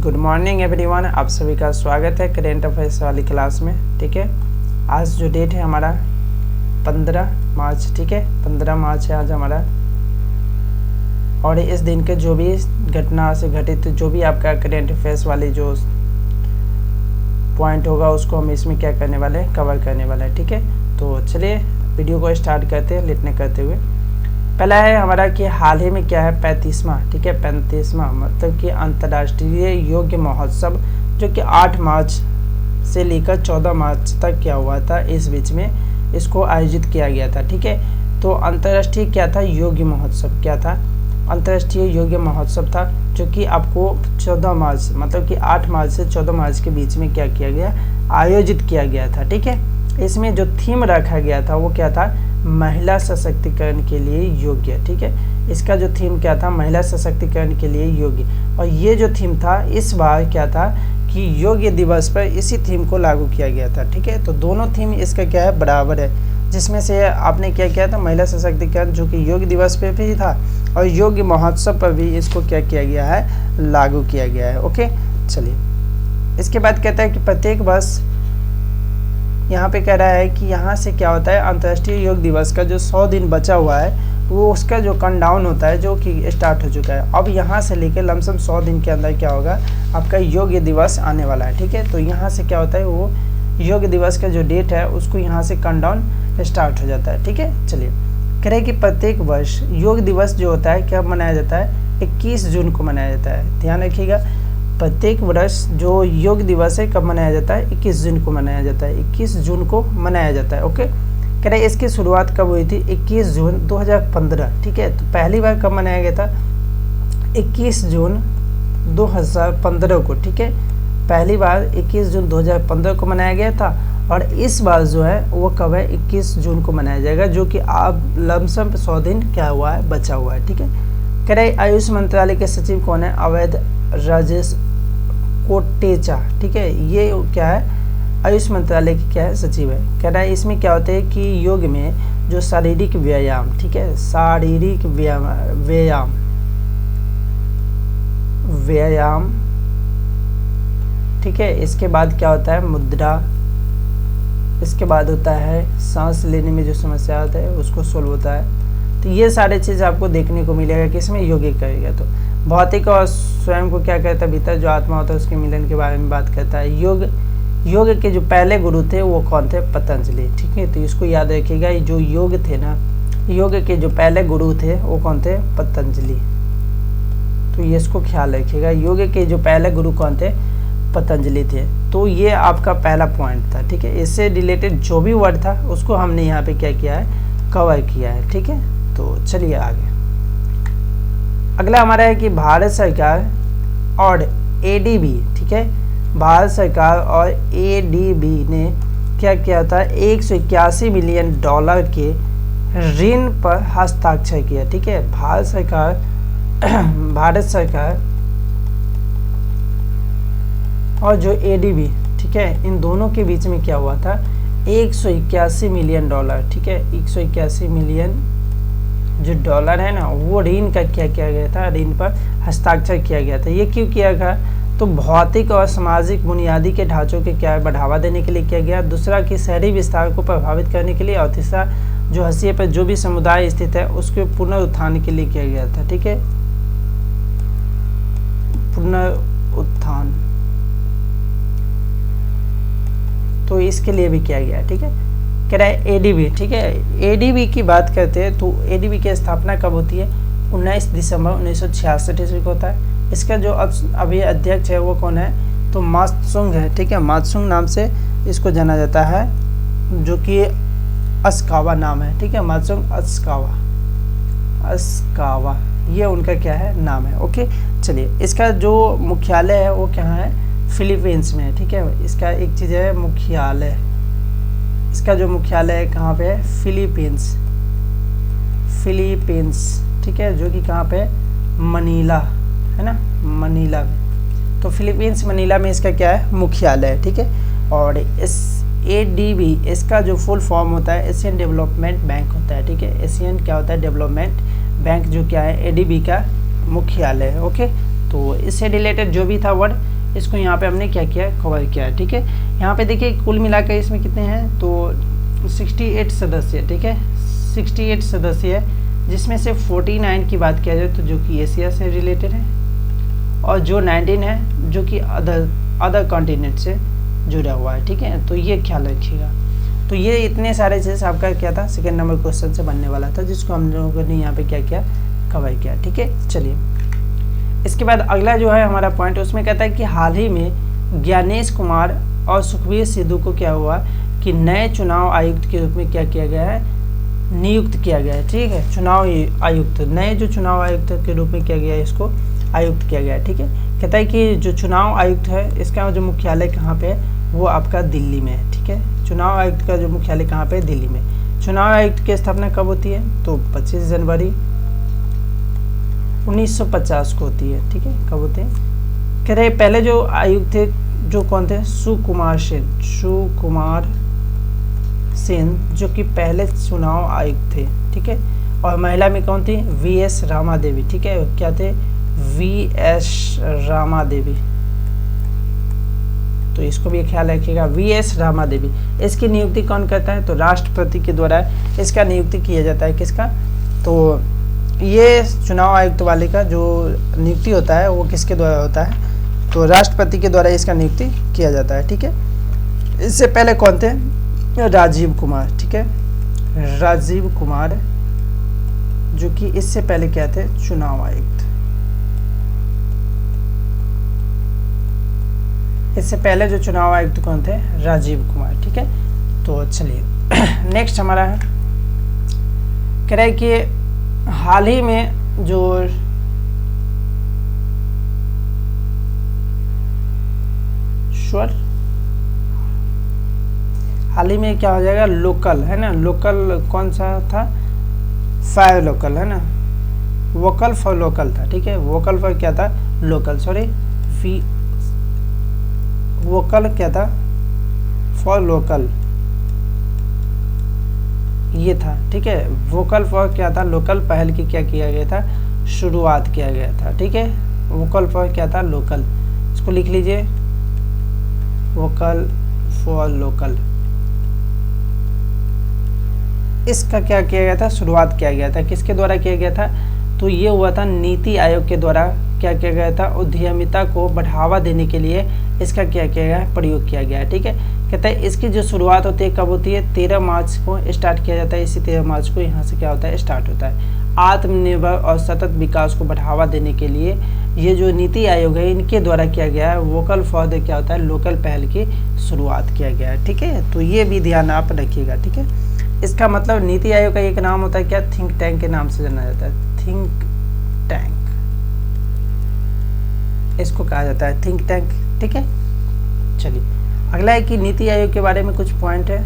Good morning everyone, आप सभी का स्वागत है करेंट अफेयर्स वाली क्लास में। ठीक है, आज जो डेट है हमारा 15 मार्च। ठीक है, 15 मार्च है आज हमारा। और इस दिन के जो भी घटना से घटित जो भी आपका करेंट अफेयर्स वाली जो पॉइंट होगा उसको हम इसमें क्या करने वाले हैं, कवर करने वाले हैं। ठीक है, तो चलिए वीडियो को स्टार्ट करते हैं लेटने करते हुए। पहला है हमारा कि हाल ही में क्या है 35वां, ठीक है 35वां मतलब कि अंतर्राष्ट्रीय योग महोत्सव जो कि 8 मार्च से लेकर 14 मार्च तक क्या हुआ था, इस बीच में इसको आयोजित किया गया था। ठीक है, तो अंतर्राष्ट्रीय क्या था, योग महोत्सव क्या था, अंतर्राष्ट्रीय योग महोत्सव था जो कि आपको 14 मार्च मतलब कि 8 मार्च से 14 मार्च के बीच में क्या किया गया, आयोजित किया गया था। ठीक है, इसमें जो थीम रखा गया था वो क्या था, महिला सशक्तिकरण के लिए योग्य। ठीक है, इसका जो थीम क्या था, महिला सशक्तिकरण के लिए योग्य। और ये जो थीम था इस बार क्या था कि योग दिवस पर इसी थीम को लागू किया गया था। ठीक है, तो दोनों थीम इसका क्या है, बराबर है, जिसमें से आपने क्या किया था, महिला सशक्तिकरण जो कि योग दिवस पे भी था और योग महोत्सव पर भी इसको क्या किया गया है, लागू किया गया है। ओके, चलिए इसके बाद कहता है कि प्रत्येक वर्ष यहाँ पे कह रहा है कि यहाँ से क्या होता है, अंतर्राष्ट्रीय योग दिवस का जो 100 दिन बचा हुआ है वो उसका जो काउंटडाउन होता है जो कि स्टार्ट हो चुका है। अब यहाँ से लेकर लमसम 100 दिन के अंदर क्या होगा, आपका योग दिवस आने वाला है। ठीक है, तो यहाँ से क्या होता है, वो योग दिवस का जो डेट है उसको यहाँ से काउंटडाउन स्टार्ट हो जाता है। ठीक है, चलिए कह रहे हैं कि प्रत्येक वर्ष योग दिवस जो होता है क्या मनाया जाता है, 21 जून को मनाया जाता है। ध्यान रखिएगा, प्रत्येक वर्ष जो योग दिवस है कब मनाया जाता है, 21 जून को मनाया जाता है, 21 जून को मनाया जाता है। ओके, कह रहे इसकी शुरुआत कब हुई थी, 21 जून 2015। ठीक है, तो पहली बार कब मनाया गया था, 21 जून 2015 को। ठीक है, पहली बार 21 जून 2015 को मनाया गया था और इस बार जो है वो कब है, 21 जून को मनाया जाएगा, जो कि अब लमसम 100 दिन क्या हुआ है, बचा हुआ है। ठीक है, कह रहे आयुष मंत्रालय के सचिव कौन है, अवैध राजेश कोटेचा। ठीक है, ये क्या है, आयुष मंत्रालय की क्या है, सचिव है। कह रहा है इसमें क्या होता है कि योग में जो शारीरिक व्यायाम, ठीक है शारीरिक व्यायाम, ठीक है, इसके बाद क्या होता है, मुद्रा, इसके बाद होता है सांस लेने में जो समस्या आता है उसको सोल्व होता है। तो ये सारे चीज़ आपको देखने को मिलेगा कि इसमें योग करेगा। तो भौतिक और स्वयं को क्या कहता है, भीतर जो आत्मा होता है उसके मिलन के बारे में बात करता है। योग के जो पहले गुरु थे वो कौन थे, पतंजलि। ठीक है, तो इसको याद रखिएगा, जो योग थे ना, योग के जो पहले गुरु थे वो कौन थे, पतंजलि। तो ये इसको ख्याल रखिएगा, योग के जो पहले गुरु कौन थे, पतंजलि थे। तो ये आपका पहला पॉइंट था। ठीक है, इससे रिलेटेड जो भी वर्ड था उसको हमने यहाँ पे क्या किया है, कवर किया है। ठीक है, तो चलिए आगे। अगला हमारा है कि भारत सरकार और एडीबी, ठीक है, भारत सरकार और एडीबी ने क्या किया था, 181 मिलियन डॉलर के ऋण पर हस्ताक्षर किया। ठीक है, भारत सरकार और जो एडीबी, ठीक है, इन दोनों के बीच में क्या हुआ था, 181 मिलियन डॉलर, ठीक है 181 मिलियन जो डॉलर है ना, वो ऋण का क्या किया गया था, ऋण पर हस्ताक्षर किया गया था। ये क्यों किया गया, तो भौतिक और सामाजिक बुनियादी के ढांचों के क्या बढ़ावा देने के लिए किया गया, दूसरा कि शहरी विस्तार को प्रभावित करने के लिए, और तीसरा जो हाशिए पर जो भी समुदाय स्थित है उसके पुनरुत्थान के लिए किया गया था। ठीक है, पुनरुत्थान, तो इसके लिए भी किया गया। ठीक है, कह रहा है एडीबी, ठीक है, एडीबी की बात करते हैं तो एडीबी की स्थापना कब होती है, 19 दिसंबर 1966 ईस्वी को होता है। इसका जो अभी अध्यक्ष है वो कौन है, तो मात्सुंग है। ठीक है, मात्सुंग नाम से इसको जाना जाता है, जो कि अस्कावा नाम है। ठीक है, मात्सुंग अस्कावा ये उनका क्या है, नाम है। ओके, चलिए इसका जो मुख्यालय है वो कहाँ है, फिलीपींस में है। ठीक है, इसका एक चीज़ है मुख्यालय, इसका जो मुख्यालय है कहाँ पे है, फिलीपींस, ठीक है, जो कि कहाँ पे, मनीला है ना, मनीला में। तो फिलीपींस मनीला में इसका क्या है, मुख्यालय है। ठीक है, और इस एडीबी इसका जो फुल फॉर्म होता है एशियन डेवलपमेंट बैंक होता है। ठीक है, एशियन क्या होता है, डेवलपमेंट बैंक, जो क्या है एडीबी का मुख्यालय है। ओके, तो इससे रिलेटेड जो भी था वर्ड इसको यहाँ पे हमने क्या किया, कवर किया है। ठीक है, यहाँ पे देखिए कुल मिलाकर इसमें कितने हैं, तो 68 सदस्य, ठीक है 68 सदस्य है, जिसमें से 49 की बात किया जाए तो जो कि एशिया से रिलेटेड है, और जो 19 है जो कि अदर कॉन्टिनेंट से जुड़ा हुआ है। ठीक है, तो ये ख्याल रखिएगा। तो ये इतने सारे चीज़ आपका क्या था, सेकेंड नंबर क्वेश्चन से बनने वाला था, जिसको हम लोगों ने यहाँ पे क्या किया, कवर किया। ठीक है, चलिए इसके बाद अगला जो है हमारा पॉइंट, उसमें कहता है कि हाल ही में ज्ञानेश कुमार और सुखबीर सिद्धू को क्या हुआ कि नए चुनाव आयुक्त के रूप में क्या किया गया है, नियुक्त किया गया है। ठीक है, चुनाव आयुक्त, नए जो चुनाव आयुक्त के रूप में किया गया है, इसको आयुक्त किया गया है। ठीक है, कहता है कि जो चुनाव आयुक्त है इसका जो मुख्यालय कहाँ पे है, वो आपका दिल्ली में है। ठीक है, चुनाव आयुक्त का जो मुख्यालय कहाँ पे है, दिल्ली में। चुनाव आयुक्त की स्थापना कब होती है, तो 25 जनवरी 1950 को होती है। ठीक है, कब होते हैं, कह रहे पहले जो आयुक्त थे जो कौन थे, सुकुमार सेन जो कि पहले चुनाव आयुक्त थे। ठीक है, और महिला में कौन थी, वीएस रामा देवी। ठीक है, क्या थे, वीएस रामा देवी, तो इसको भी ख्याल रखिएगा, वीएस रामा देवी। इसकी नियुक्ति कौन करता है, तो राष्ट्रपति के द्वारा इसका नियुक्ति किया जाता है। किसका, तो ये चुनाव आयुक्त वाले का जो नियुक्ति होता है वो किसके द्वारा होता है, तो राष्ट्रपति के द्वारा इसका नियुक्ति किया जाता है। ठीक है, इससे पहले कौन थे, राजीव कुमार। ठीक है, राजीव कुमार जो कि इससे पहले क्या थे, चुनाव आयुक्त। इससे पहले जो चुनाव आयुक्त कौन थे, राजीव कुमार। ठीक है, तो चलिए नेक्स्ट हमारा है, कह रहा है कि हाल ही में जो हाल ही में क्या हो जाएगा, लोकल है ना, लोकल कौन सा था, 5 लोकल है ना, वोकल फॉर लोकल था। ठीक है, वोकल फॉर क्या था, लोकल, सॉरी वोकल क्या था, फॉर लोकल ये था। ठीक है, वोकल फॉर क्या था, लोकल पहल की क्या किया गया था, शुरुआत किया गया था। ठीक है, वोकल फॉर क्या था, लोकल, इसको लिख लीजिए, वोकल फॉर लोकल। इसका क्या किया गया था, शुरुआत किया गया था, किसके द्वारा किया गया था, तो ये हुआ था नीति आयोग के द्वारा क्या किया गया था, उद्यमिता को बढ़ावा देने के लिए इसका क्या किया गया है, प्रयोग किया गया है। ठीक है, कहता है इसकी जो शुरुआत होती है कब होती है, 13 मार्च को स्टार्ट किया जाता है। इसी 13 मार्च को यहाँ से क्या होता है, स्टार्ट होता है। आत्मनिर्भर और सतत विकास को बढ़ावा देने के लिए ये जो नीति आयोग है इनके द्वारा किया गया है, वोकल फॉर द क्या होता है, लोकल पहल की शुरुआत किया गया है। ठीक है, तो ये भी ध्यान आप रखिएगा। ठीक है, इसका मतलब नीति आयोग का एक नाम होता है क्या, थिंक टैंक के नाम से जाना जाता है, थिंक टैंक इसको कहा जाता है, थिंक टैंक। ठीक है, चलिए अगला है कि नीति आयोग के बारे में कुछ पॉइंट है,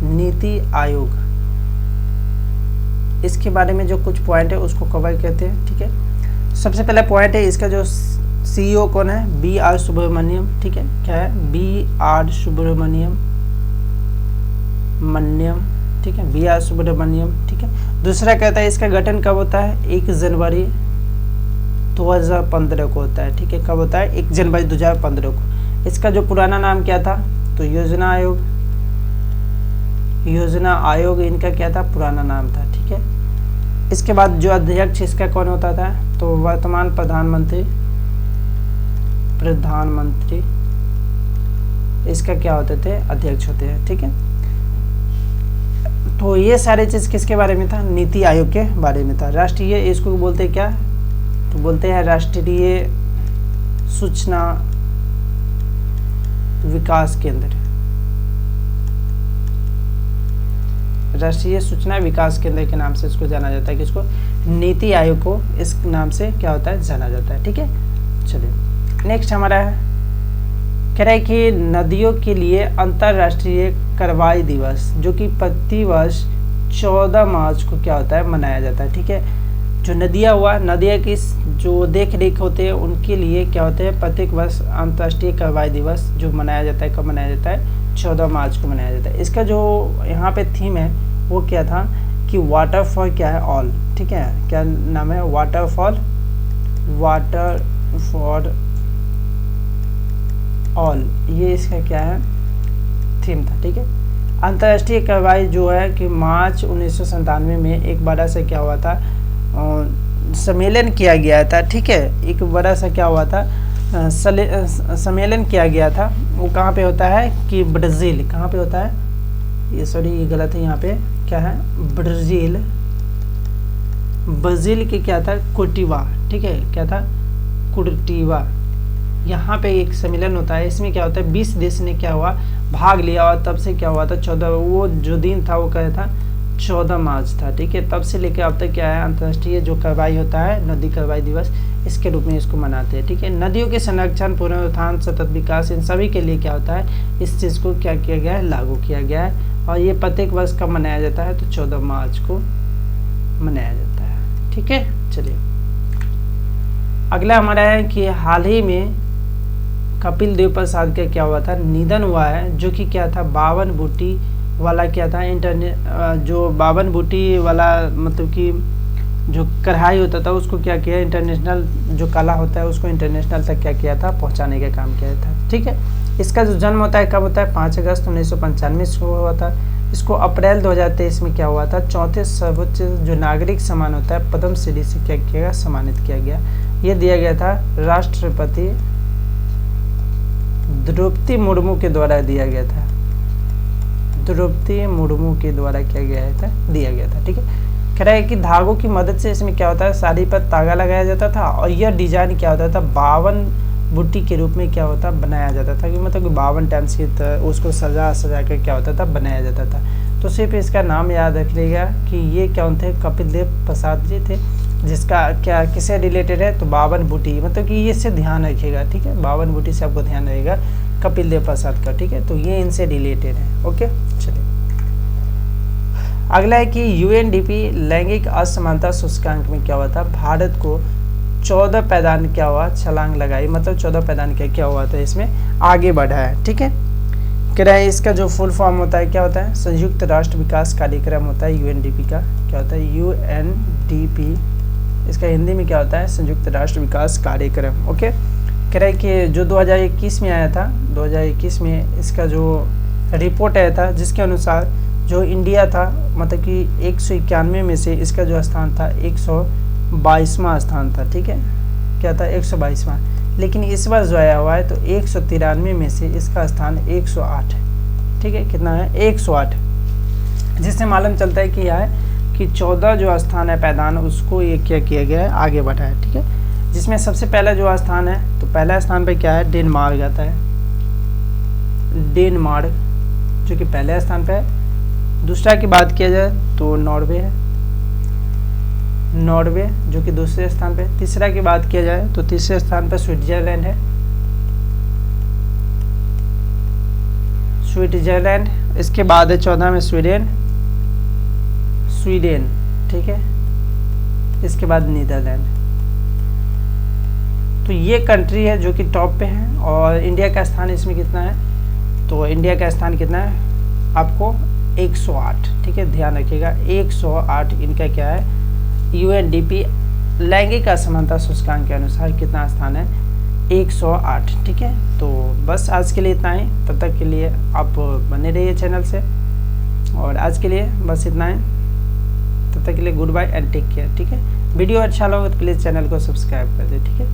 नीति आयोग इसके बारे में जो कुछ पॉइंट है उसको कवर करते हैं। ठीक है, सबसे पहला पॉइंट है इसका जो सीईओ कौन है, बी.आर. सुब्रमण्यम। ठीक है, क्या है, बी.आर. सुब्रमण्यम, ठीक है, बी.आर. सुब्रमण्यम। ठीक है, दूसरा कहता है इसका गठन कब होता है, 1 जनवरी 2015 को होता है। ठीक है, कब होता है, 1 जनवरी 2015 को। इसका जो पुराना नाम क्या था, तो योजना आयोग इनका क्या था, पुराना नाम था। ठीक है, इसके बाद जो अध्यक्ष इसका कौन होता था, तो वर्तमान प्रधानमंत्री इसका क्या होते थे, अध्यक्ष होते हैं। ठीक है, तो ये सारे चीज किसके बारे में था, नीति आयोग के बारे में था। राष्ट्रीय, इसको बोलते हैं क्या, तो बोलते हैं राष्ट्रीय सूचना विकास केंद्र, राष्ट्रीय सूचना विकास केंद्र के नाम से इसको जाना जाता है। किसको, नीति आयोग को इस नाम से क्या होता है, जाना जाता है। ठीक है, चलिए नेक्स्ट हमारा है, कह रहा है कि नदियों के लिए अंतर्राष्ट्रीय कार्रवाई दिवस जो कि प्रति वर्ष 14 मार्च को क्या होता है, मनाया जाता है। ठीक है, जो नदियाँ की जो देख रेख होते हैं उनके लिए क्या होते हैं, प्रत्येक वर्ष अंतर्राष्ट्रीय कार्रवाई दिवस जो मनाया जाता है, कब मनाया जाता है, 14 मार्च को मनाया जाता है। इसका जो यहाँ पे थीम है वो क्या था कि वाटर फॉर क्या है, ऑल। ठीक है, क्या नाम है, वाटर फॉर ऑल, ये इसका क्या है, थीम था। ठीक है, अंतर्राष्ट्रीय कार्रवाई जो है कि मार्च 1997 में एक बड़ा सा क्या हुआ था, सम्मेलन किया गया था। ठीक है, एक बड़ा सा क्या हुआ था, सम्मेलन किया गया था। वो कहाँ पे होता है कि ब्राज़ील, कहाँ पे होता है, ये सॉरी ये गलत है, यहाँ पे क्या है, ब्राज़ील के क्या था, कुर्टिवा। ठीक है, क्या था, कुर्टिवा, यहाँ पे एक सम्मेलन होता है। इसमें क्या होता है, 20 देश ने क्या हुआ, भाग लिया। और तब से क्या हुआ था, 14, वो जो दिन था वो क्या था, 14 मार्च था। ठीक है, तब से लेकर अब तक क्या है, अंतर्राष्ट्रीय जो कार्रवाई होता है, नदी कार्रवाई दिवस, इसके रूप में इसको मनाते हैं। ठीक है, नदियों के संरक्षण, पुनरुत्थान, सतत विकास, इन सभी के लिए क्या होता है, इस चीज़ को क्या किया गया है, लागू किया गया है। और ये प्रत्येक वर्ष कब मनाया जाता है, तो 14 मार्च को मनाया जाता है। ठीक है, चलिए अगला हमारा है कि हाल ही में कपिल देव प्रसाद का क्या हुआ था, निधन हुआ है। जो कि क्या था, बावन बूटी वाला क्या था, जो बावन बूटी वाला मतलब कि जो कढ़ाई होता था उसको क्या किया, इंटरनेशनल जो कला होता है उसको इंटरनेशनल तक क्या किया था, पहुंचाने का काम किया था। ठीक है, इसका जो जन्म होता है कब होता है, 5 अगस्त 1995 को हुआ था। इसको अप्रैल 2023 में क्या हुआ था, 34 सर्वोच्च जो नागरिक सम्मान होता है पद्म श्री से क्या किया गया, सम्मानित किया गया। ये दिया गया था राष्ट्रपति द्रौपदी मुर्मू के द्वारा दिया गया था, द्रौपदी मुर्मू के द्वारा क्या गया था, दिया गया था। ठीक है, कह रहा है कि धागों की मदद से इसमें क्या होता है, साड़ी पर तागा लगाया जाता था। और यह डिजाइन क्या होता था, 52 बूटी के रूप में क्या होता, बनाया जाता था। कि मतलब कि 52 टाइम्स की उसको सजा कर क्या होता था, बनाया जाता था। तो सिर्फ इसका नाम याद रखिएगा कि ये क्या थे, कपिल देव प्रसाद जी थे, जिसका क्या किससे रिलेटेड है, तो 52 बूटी, मतलब कि ये से ध्यान रखिएगा। ठीक है, 52 बूटी से आपको ध्यान रहेगा कपिल देव प्रसाद का। ठीक है, तो ये इनसे रिलेटेड है। ओके, चलिए अगला है कि यूएनडीपी लैंगिक असमानता सूचकांक में क्या हुआ था, भारत को 14 पैदान क्या हुआ, छलांग लगाई, मतलब 14 पैदान क्या हुआ था, इसमें आगे बढ़ा है। ठीक है, कह रहा है इसका जो फुल फॉर्म होता है क्या होता है, संयुक्त राष्ट्र विकास कार्यक्रम होता है यूएनडीपी का, क्या होता है यूएनडीपी, इसका हिंदी में क्या होता है, संयुक्त राष्ट्र विकास कार्यक्रम। ओके, कह रहा है कि जो 2021 में आया था, 2021 में इसका जो रिपोर्ट आया था, जिसके अनुसार जो इंडिया था मतलब कि 191 में से इसका जो स्थान था 122वां स्थान था। ठीक है, क्या था, 122वां। लेकिन इस बार जो आया हुआ है तो 193 में से इसका स्थान 108 है। ठीक है, कितना है, 108, जिससे मालूम चलता है कि यह है कि 14 जो स्थान है पैदान, उसको ये क्या किया गया है, आगे बढ़ा है। ठीक है, जिसमें सबसे पहला जो स्थान है, तो पहला स्थान पे क्या है, डेनमार्क आता है, डेनमार्क जो कि पहले स्थान पे है। दूसरा की बात किया जाए तो नॉर्वे है, नॉर्वे जो कि दूसरे स्थान पे। तीसरा की बात किया जाए तो तीसरे स्थान पर स्विट्जरलैंड है, स्विट्जरलैंड। इसके बाद है 14 में स्वीडन, स्वीडन। ठीक है, इसके बाद नीदरलैंड। तो ये कंट्री है जो कि टॉप पे है। और इंडिया का स्थान इसमें कितना है, तो इंडिया का स्थान कितना है आपको, 108। ठीक है, ध्यान रखिएगा 108 इनका क्या है, यूएनडीपी लैंगिक असमानता सूचकांक के अनुसार कितना स्थान है, 108। ठीक है, तो बस आज के लिए इतना ही। तब तक के लिए आप बने रहिए चैनल से, और आज के लिए बस इतना ही। तब तक के लिए goodbye and take care. ठीक है, वीडियो अच्छा लगा तो प्लीज़ चैनल को सब्सक्राइब कर दे। ठीक है।